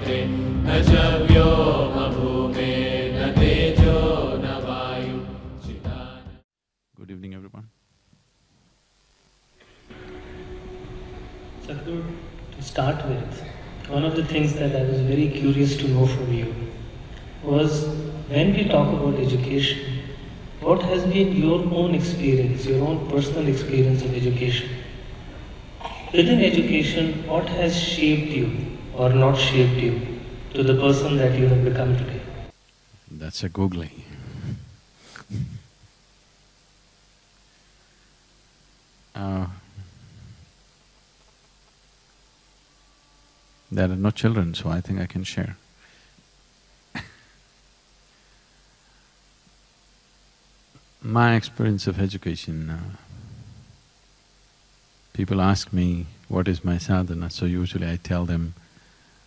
न च व्योमभूमेर्न तेजो न वायु चिदानन्दः. Good evening, everyone. Sadhguru, to start with, one of the things that I was very curious to know from you was when we talk about education, what has been your own experience, your own personal experience of education? Within education, what has shaped you or not shaped you to the person that you have become today? That's a googly. There are no children, so I think I can share. My experience of education, people ask me, what is my sadhana? So usually I tell them,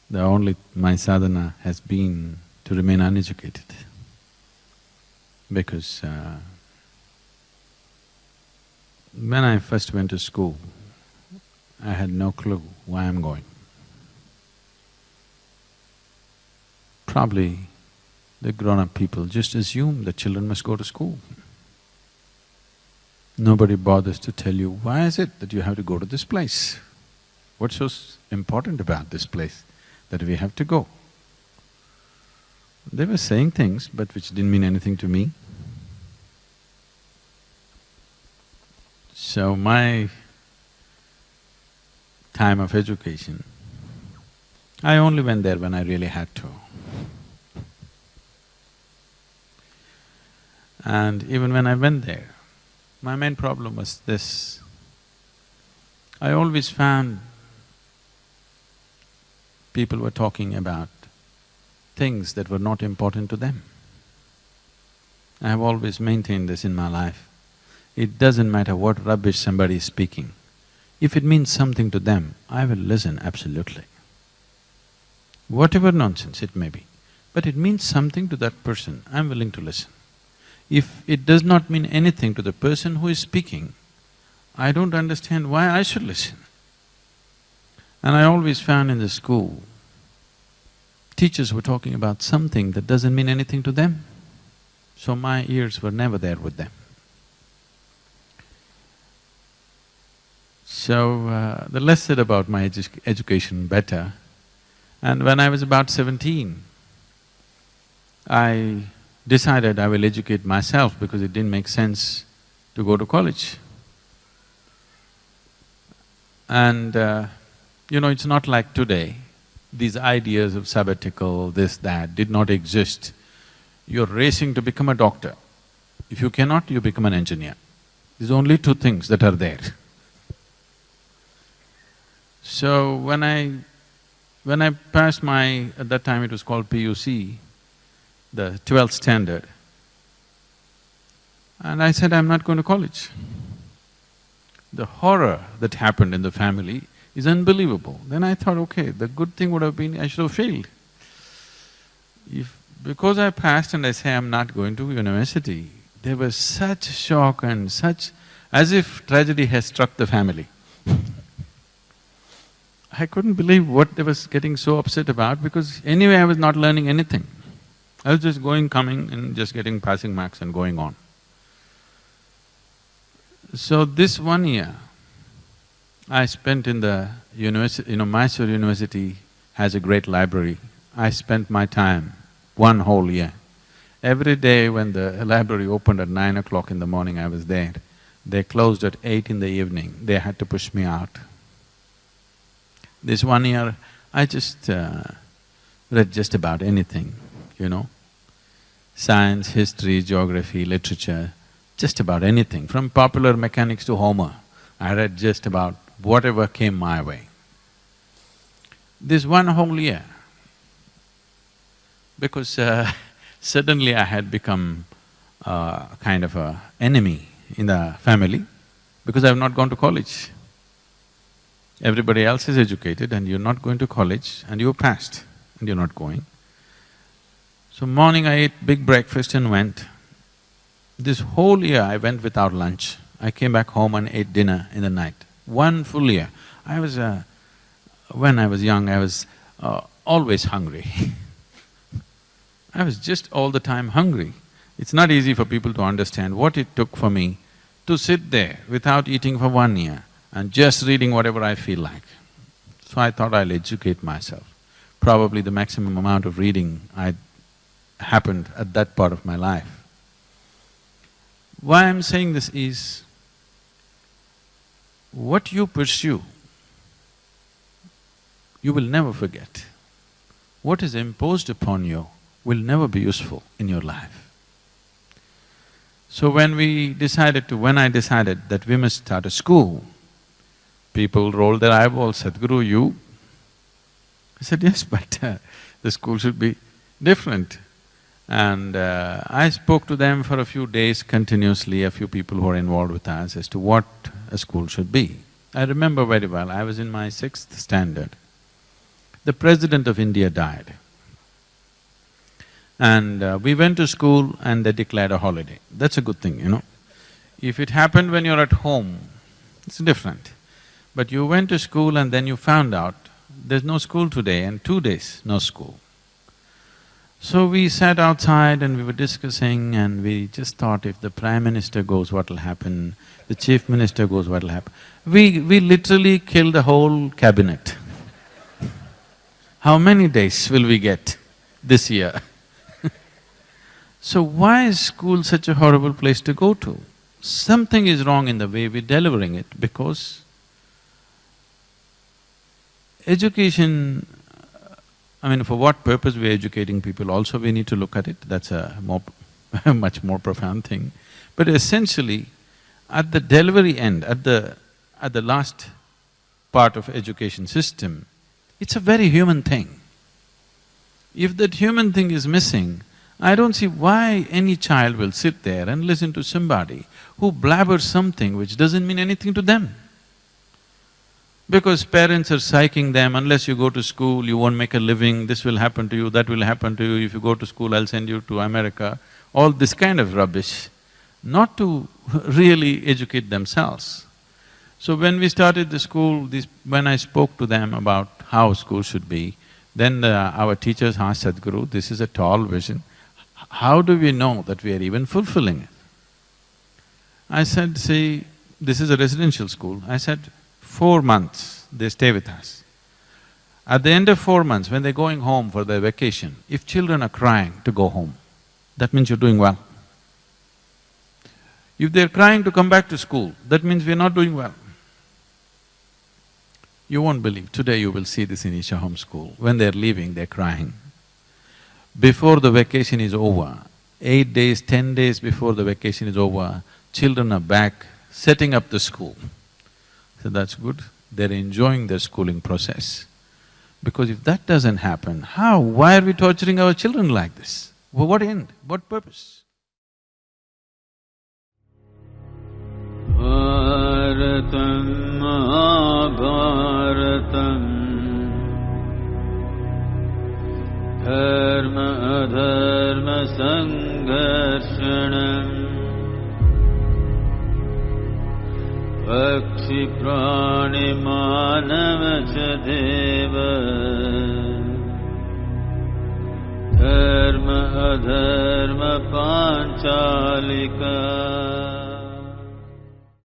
my sadhana has been to remain uneducated. Because when I first went to school, I had no clue why I'm going. Probably the grown-up people just assume that children must go to school. Nobody bothers to tell you, why is it that you have to go to this place? What's so important about this place that we have to go? They were saying things but which didn't mean anything to me. So my time of education, I only went there when I really had to. And even when I went there, my main problem was this. I always found people were talking about things that were not important to them. I have always maintained this in my life. It doesn't matter what rubbish somebody is speaking. If it means something to them, I will listen absolutely. Whatever nonsense it may be, but it means something to that person, I'm willing to listen. If it does not mean anything to the person who is speaking, I don't understand why I should listen. And I always found in the school, teachers were talking about something that doesn't mean anything to them, so my ears were never there with them. So, the less said about my education, better. And when I was about 17, I decided I will educate myself because it didn't make sense to go to college. And it's not like today, these ideas of sabbatical, this, that, did not exist. You're racing to become a doctor. If you cannot, you become an engineer. There's only two things that are there. So when I passed at that time it was called PUC, the 12th standard, and I said, I'm not going to college. The horror that happened in the family is unbelievable. Then I thought, okay, the good thing would have been I should have failed. Because I passed and I say I'm not going to university, there was such shock and such… as if tragedy has struck the family. I couldn't believe what they was getting so upset about because anyway I was not learning anything. I was just going, coming and just getting passing marks and going on. So this 1 year I spent in the university… Mysore University has a great library. I spent my time 1 whole year. Every day when the library opened at 9 o'clock in the morning, I was there. They closed at 8 in the evening, they had to push me out. This 1 year, I just read just about anything, science, history, geography, literature, just about anything. From popular mechanics to Homer, I read just about whatever came my way. This 1 whole year, because suddenly I had become kind of a enemy in the family because I have not gone to college. Everybody else is educated and you're not going to college and you passed and you're not going. So morning I ate big breakfast and went. This whole year I went without lunch. I came back home and ate dinner in the night. 1 full year. When I was young, I was always hungry. I was just all the time hungry. It's not easy for people to understand what it took for me to sit there without eating for 1 year and just reading whatever I feel like. So I thought I'll educate myself. Probably the maximum amount of reading happened at that part of my life. Why I'm saying this is, what you pursue, you will never forget. What is imposed upon you will never be useful in your life. So when I decided that we must start a school, people rolled their eyeballs, Sadhguru, you? I said, yes, but the school should be different. And I spoke to them for a few days continuously, a few people who are involved with us, as to what a school should be. I remember very well, I was in my 6th standard. The President of India died. And we went to school and they declared a holiday. That's a good thing, you know. If it happened when you're at home, it's different. But you went to school and then you found out there's no school today, and 2 days, no school. So we sat outside and we were discussing, and we just thought, if the Prime Minister goes, what'll happen? The Chief Minister goes, what'll happen? We literally killed the whole cabinet. How many days will we get this year? So why is school such a horrible place to go to? Something is wrong in the way we're delivering it, because education, for what purpose we're educating people also we need to look at it, that's a much more profound thing. But essentially, at the delivery end, at the last part of education system, it's a very human thing. If that human thing is missing, I don't see why any child will sit there and listen to somebody who blabbers something which doesn't mean anything to them. Because parents are psyching them, unless you go to school, you won't make a living, this will happen to you, that will happen to you, if you go to school, I'll send you to America, all this kind of rubbish, not to really educate themselves. So when we started the school, when I spoke to them about how school should be, then our teachers asked Sadhguru, this is a tall vision, how do we know that we are even fulfilling it? I said, see, this is a residential school. I said, 4 months they stay with us. At the end of 4 months, when they're going home for their vacation, if children are crying to go home, that means you're doing well. If they're crying to come back to school, that means we're not doing well. You won't believe, today you will see this in Isha Home School. When they're leaving, they're crying. Before the vacation is over, 8 days, 10 days before the vacation is over, children are back setting up the school. So that's good, they're enjoying their schooling process. Because if that doesn't happen, how? Why are we torturing our children like this? For what end? What purpose? Bharatam Mahabharatam Dharma Adharma Sangharshanam Pakshi Prani Manava Chadeva Dharma Adharma Panchalika